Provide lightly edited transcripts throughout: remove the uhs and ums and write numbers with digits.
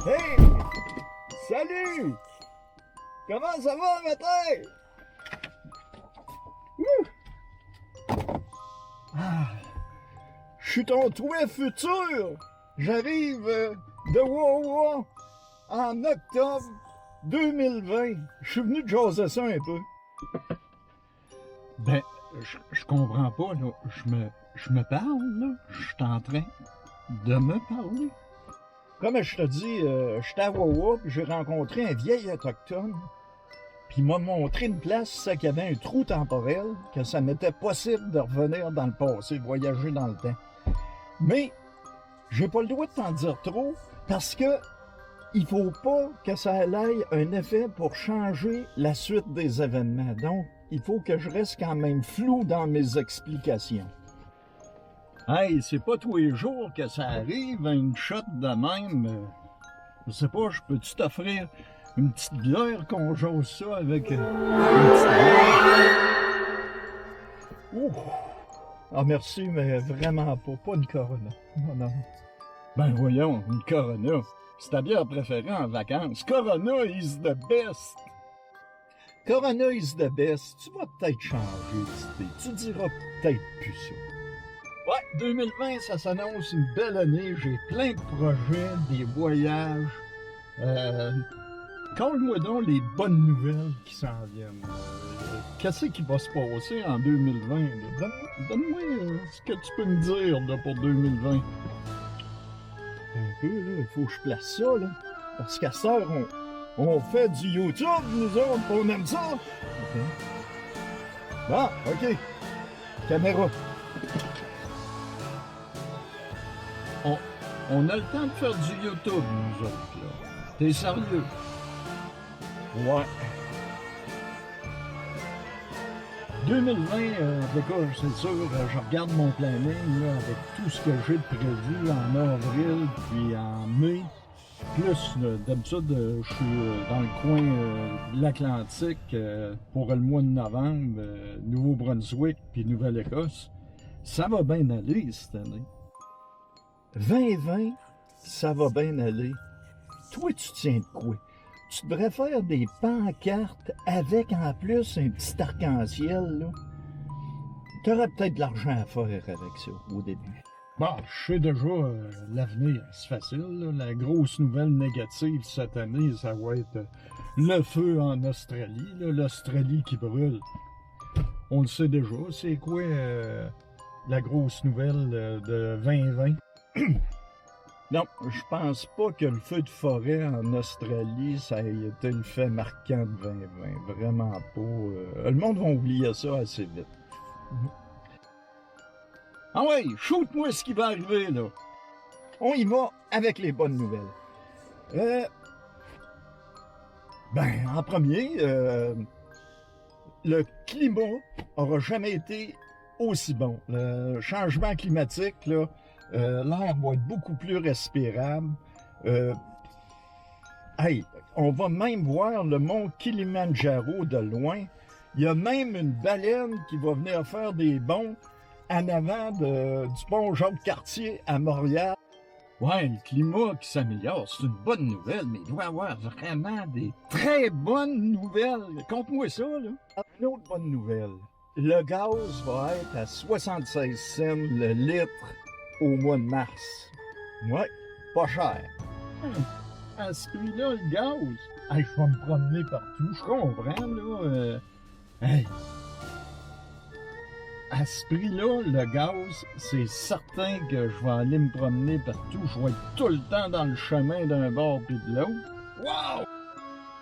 Hey! Salut! Comment ça va, matin? Je suis ton toi futur! J'arrive de Wawa en octobre 2020. Je suis venu de jaser ça un peu. Ben, je comprends pas, là. Je me parle, là. Je suis en train de me parler. Comme je te dis, j'étais à Wawa, puis j'ai rencontré un vieil autochtone, puis il m'a montré une place qui avait un trou temporel, que ça m'était possible de revenir dans le passé, voyager dans le temps. Mais j'ai pas le droit de t'en dire trop, parce que il faut pas que ça ait un effet pour changer la suite des événements. Donc, il faut que je reste quand même flou dans mes explications. Hey, c'est pas tous les jours que ça arrive, une shot de même. Je sais pas, je peux-tu t'offrir une petite bière qu'on jase ça avec une petite bière? Ouh! Ah, merci, mais vraiment pas. Pas une Corona. Non, non. Ben voyons, une Corona. C'est ta bière préférée en vacances. Corona is the best. Corona is the best. Tu vas peut-être changer d'idée. Tu diras peut-être plus ça. Ouais, 2020, ça s'annonce une belle année. J'ai plein de projets, des voyages. Parle-moi donc les bonnes nouvelles qui s'en viennent. Qu'est-ce qui va se passer en 2020? Là? Donne-moi ce que tu peux me dire là, pour 2020. Un peu, là, il faut que je place ça, là. Parce qu'à cette heure, on fait du YouTube, nous autres, on aime ça. OK. Bon, OK. Caméra. On a le temps de faire du YouTube, nous autres, là. T'es sérieux? Ouais. 2020, d'accord, c'est sûr, je regarde mon planning là, avec tout ce que j'ai de prévu en avril puis en mai. Plus, d'habitude, je suis dans le coin de l'Atlantique pour le mois de novembre, Nouveau-Brunswick puis Nouvelle-Écosse. Ça va bien aller cette année. 2020, ça va bien aller. Toi, tu tiens de quoi? Tu devrais faire des pancartes avec en plus un petit arc-en-ciel, là. T'aurais peut-être de l'argent à faire avec ça au début. Bon, je sais déjà l'avenir, c'est facile. Là. La grosse nouvelle négative cette année, ça va être le feu en Australie, l'Australie qui brûle. On le sait déjà, c'est quoi la grosse nouvelle de 2020? Non, je pense pas que le feu de forêt en Australie, ça ait été le fait marquant de 2020. Vraiment pas. Le monde va oublier ça assez vite. Ah ouais, shoot-moi ce qui va arriver, là. On y va avec les bonnes nouvelles. En premier, le climat aura jamais été aussi bon. Le changement climatique, là, l'air va être beaucoup plus respirable. On va même voir le mont Kilimandjaro de loin. Il y a même une baleine qui va venir faire des bonds en avant du pont Jacques-Cartier à Montréal. Ouais, le climat qui s'améliore, c'est une bonne nouvelle, mais il doit y avoir vraiment des très bonnes nouvelles. Conte-moi ça, là. Une autre bonne nouvelle. Le gaz va être à 76 cents le litre au mois de mars. Ouais, pas cher. À ce prix-là, le gaz. Hey, je vais me promener partout, je comprends, là. Hey. À ce prix-là, le gaz, c'est certain que je vais aller me promener partout. Je vais être tout le temps dans le chemin d'un bord puis de l'autre. Wow!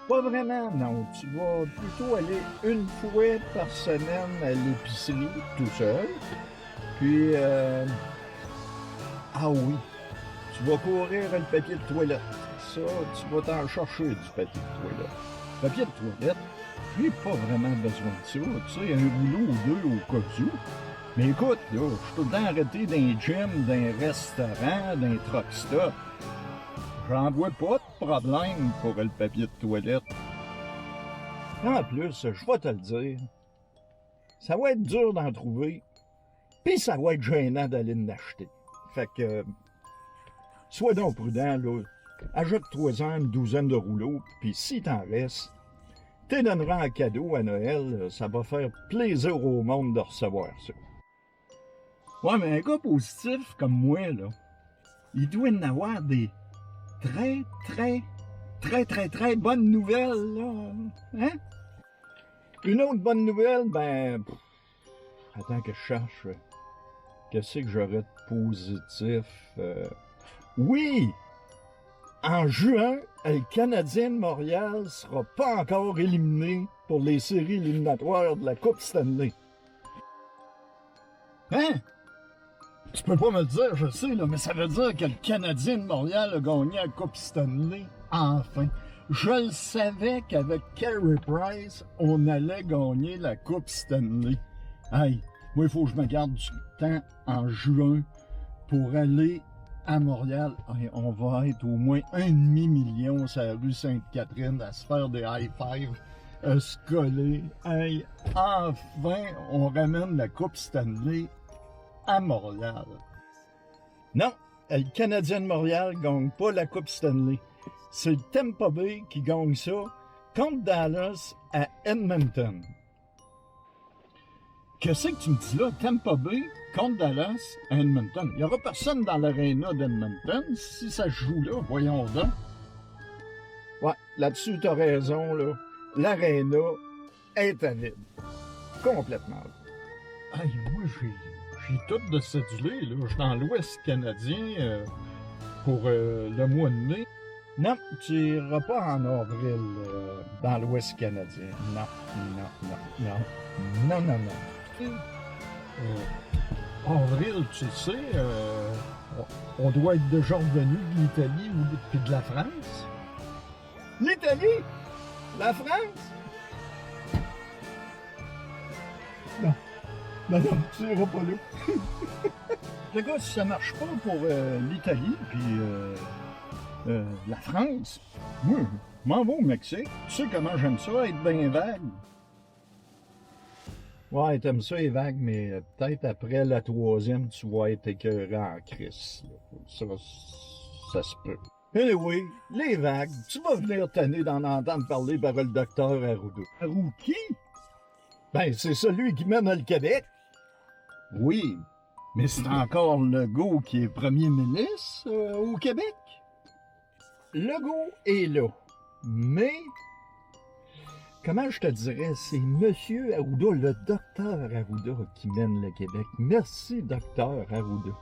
Pas vraiment, non. Tu vas plutôt aller une fois par semaine à l'épicerie, tout seul. Puis, ah oui, tu vas courir le papier de toilette. Ça, tu vas t'en chercher du papier de toilette. Papier de toilette, j'ai pas vraiment besoin de ça. Tu sais, un rouleau ou deux au cas où. Mais écoute, là, je suis tout le temps arrêté dans un gym, dans un restaurant, dans un truck stop. J'en vois pas de problème pour le papier de toilette. En plus, je vais te le dire, ça va être dur d'en trouver, puis ça va être gênant d'aller en acheter. Fait que, sois donc prudent, là. Ajoute-toi-en une douzaine de rouleaux, puis si t'en restes, t'es donneras en cadeau à Noël, ça va faire plaisir au monde de recevoir ça. Ouais, mais un gars positif comme moi, là, il doit y en avoir des très bonnes nouvelles, là. Hein? Une autre bonne nouvelle, ben... Attends que je cherche. Qu'est-ce que j'aurais de positif? Oui! En juin, le Canadien de Montréal sera pas encore éliminé pour les séries éliminatoires de la Coupe Stanley. Hein? Tu peux pas me le dire, je sais, là, mais ça veut dire que le Canadien de Montréal a gagné la Coupe Stanley. Enfin. Je le savais qu'avec Carey Price, on allait gagner la Coupe Stanley. Hey, moi, il faut que je me garde du temps en juin pour aller à Montréal. Hey, on va être au moins 1,5 million sur la rue Sainte-Catherine à se faire des high-fives, à se coller. Hey, enfin, on ramène la Coupe Stanley à Montréal. Non, le Canadien de Montréal gagne pas la Coupe Stanley. C'est le Tampa Bay qui gagne ça contre Dallas à Edmonton. Qu'est-ce que tu me dis là? Tampa Bay contre Dallas à Edmonton. Il n'y aura personne dans l'aréna d'Edmonton si ça se joue là, voyons donc. Ouais, là-dessus, t'as raison, là. L'aréna est à vide. Complètement. Hey, moi, j'ai tout de cédulé, là. Je suis dans l'Ouest canadien pour le mois de mai. Non, tu n'iras pas en avril dans l'Ouest canadien. Non. Avril, tu sais, on doit être déjà revenu de l'Italie ou de la France. L'Italie? La France? Non, tu n'iras pas là. Le gars, si ça marche pas pour l'Italie, puis la France, moi, je m'en vais au Mexique. Tu sais comment j'aime ça, être bien vague. Ouais, t'aimes ça les vagues, mais peut-être après la troisième, tu vas être écœuré en crise. Ça se peut. Anyway, les vagues, tu vas venir tanner d'en entendre parler par le docteur Arruda. Arruda qui? Ben, c'est celui qui mène le Québec. Oui, mais c'est encore Legault qui est premier ministre au Québec. Legault est là, mais... Comment je te dirais, c'est Monsieur Arruda, le docteur Arruda qui mène le Québec. Merci, docteur Arruda.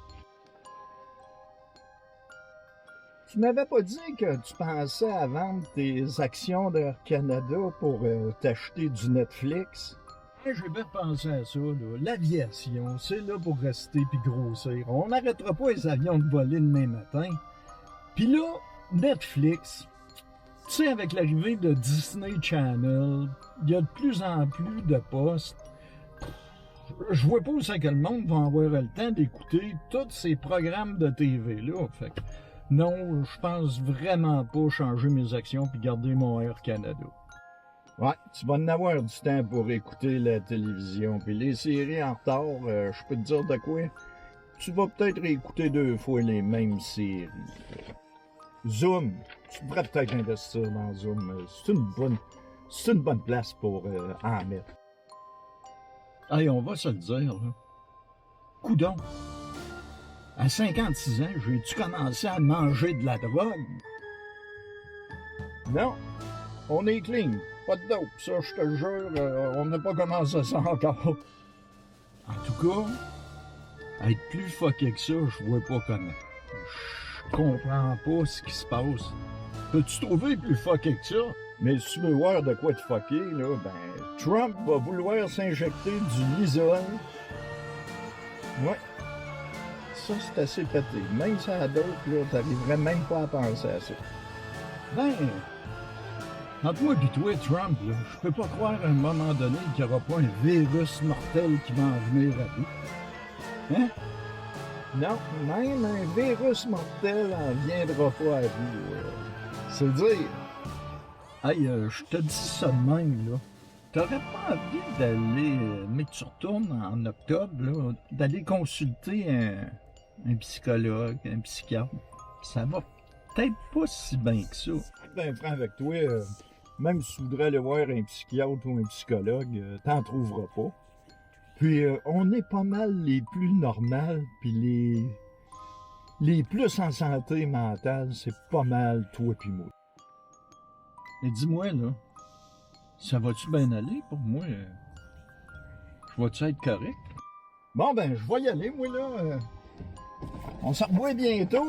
Tu m'avais pas dit que tu pensais à vendre tes actions d'Air Canada pour t'acheter du Netflix? J'ai bien pensé à ça, là. L'aviation, c'est là pour rester puis grossir. On n'arrêtera pas les avions de voler demain matin. Puis là, Netflix... Tu sais, avec l'arrivée de Disney Channel, il y a de plus en plus de postes. Je vois pas où c'est que le monde va avoir le temps d'écouter tous ces programmes de TV-là. Fait que non, je pense vraiment pas changer mes actions puis garder mon Air Canada. Ouais, tu vas en avoir du temps pour écouter la télévision. Puis les séries en retard, je peux te dire de quoi? Tu vas peut-être réécouter 2 fois les mêmes séries. Zoom, tu devrais peut-être investir dans Zoom. C'est une bonne place pour en mettre. Hey, on va se le dire, là. Coudon. À 56 ans, j'ai-tu commencé à manger de la drogue? Non, on est clean. Pas de dope, ça, je te jure, on n'a pas commencé ça encore. En tout cas, être plus fucké que ça, je vois pas comment. Je comprends pas ce qui se passe. Peux-tu trouver plus fucké que ça? Mais si tu veux voir de quoi te fucker, là, ben, Trump va vouloir s'injecter du Lysol. Ouais. Ça, c'est assez pété. Même si à d'autres, là, t'arriverais même pas à penser à ça. Ben, entre moi et toi, Trump, là, je peux pas croire à un moment donné qu'il n'y aura pas un virus mortel qui va en venir à bout. Hein? Non, même un virus mortel en viendra pas à bout. C'est dire. Hey, je te dis ça de même, là. T'aurais pas envie d'aller, mais que tu retournes en octobre, là, d'aller consulter un psychologue, un psychiatre. Ça va peut-être pas si bien que ça. Ben, franc avec toi, même si tu voudrais aller voir un psychiatre ou un psychologue, t'en trouveras pas. Puis, on est pas mal les plus normales, puis les plus en santé mentale, c'est pas mal toi puis moi. Mais dis-moi, là, ça va-tu bien aller pour moi? Je vais-tu être correct? Bon, ben, je vais y aller, moi, là. On se revoit bientôt.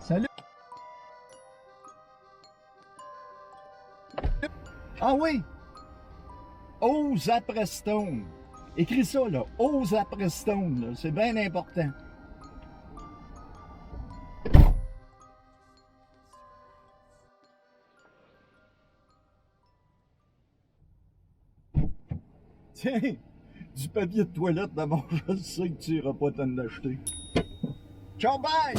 Salut! Ah oui! Ose après Stone. Écris ça, là. Ose après Stone, là. C'est bien important. Tiens, du papier de toilette, d'abord, je sais que tu iras pas t'en acheter. Ciao, bye!